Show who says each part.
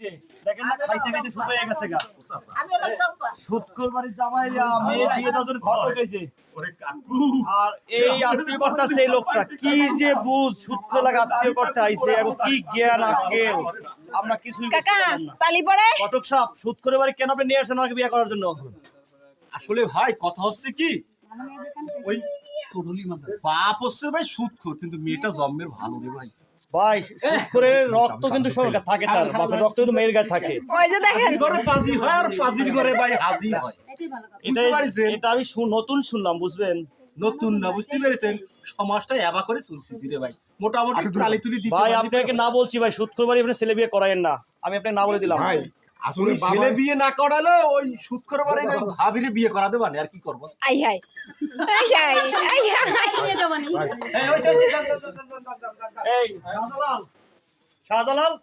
Speaker 1: যে দেখেন না খাইতে খাইতে শুকিয়ে গেছে গা।
Speaker 2: আমি হলাম চম্পা।
Speaker 1: সুৎখোর বাড়ির জামাইরা মেয়ে দিয়ে দশজন ঘর হয়েছে।
Speaker 3: ওরে কাকু
Speaker 1: আর এই আত্মীয় কর্তার সেই লোকটা কি যে বুঝ সুৎখোর লাগে আত্মীয় করতে আইছে এবং কি জ্ঞান আকেল আমরা কিছুই বুঝতে
Speaker 4: কাকা
Speaker 1: পারলাম না।
Speaker 4: তালি পরে
Speaker 1: ঘটক সাহেব সুৎখোরের বাড়ি কেন আপনি নিয়ে আসছেন আমাকে বিয়ে করার জন্য?
Speaker 3: আসলে ভাই কথা হচ্ছে কি ওই বাপ হচ্ছে ভাই সুদখোর কিন্তু মেয়েটা জন্মের ভালো রে ভাই।
Speaker 1: ভাই সুৎখোরের রক্ত কিন্তু সরকার থাকে, তার বাপের রক্ত কিন্তু মেয়ের গায়ে থাকে।
Speaker 4: ওই যে দেখেন
Speaker 3: হাজির ঘরে পাজি হয় আর পাজির ঘরে ভাই হাজি হয়। বুঝতে পারছেন?
Speaker 1: এটা আমি নতুন শুনলাম, বুঝবেন?
Speaker 3: নতুন না বুঝতে পেরেছেন সমাজটা এবা করে চলছে রে ভাই মোটামুটি তালি তুলি দিতে
Speaker 1: ভাই
Speaker 3: পারি।
Speaker 1: আপনাকে না বলছি ভাই সুৎখোর বাড়ি আপনি ছেলে বিয়ে করায়েন না, আমি আপনাকে না বলে দিলাম।
Speaker 5: ভাই
Speaker 3: আসলে
Speaker 5: আসলে
Speaker 3: ছেলে বিয়ে না করালে ওই সুদখোর বাড়ি ওই ভাবিরে বিয়ে করা দেবা না আর কি করবো।
Speaker 4: আই হাই আই হাই আই হাই
Speaker 1: এই শাহজালাল, শাহজালাল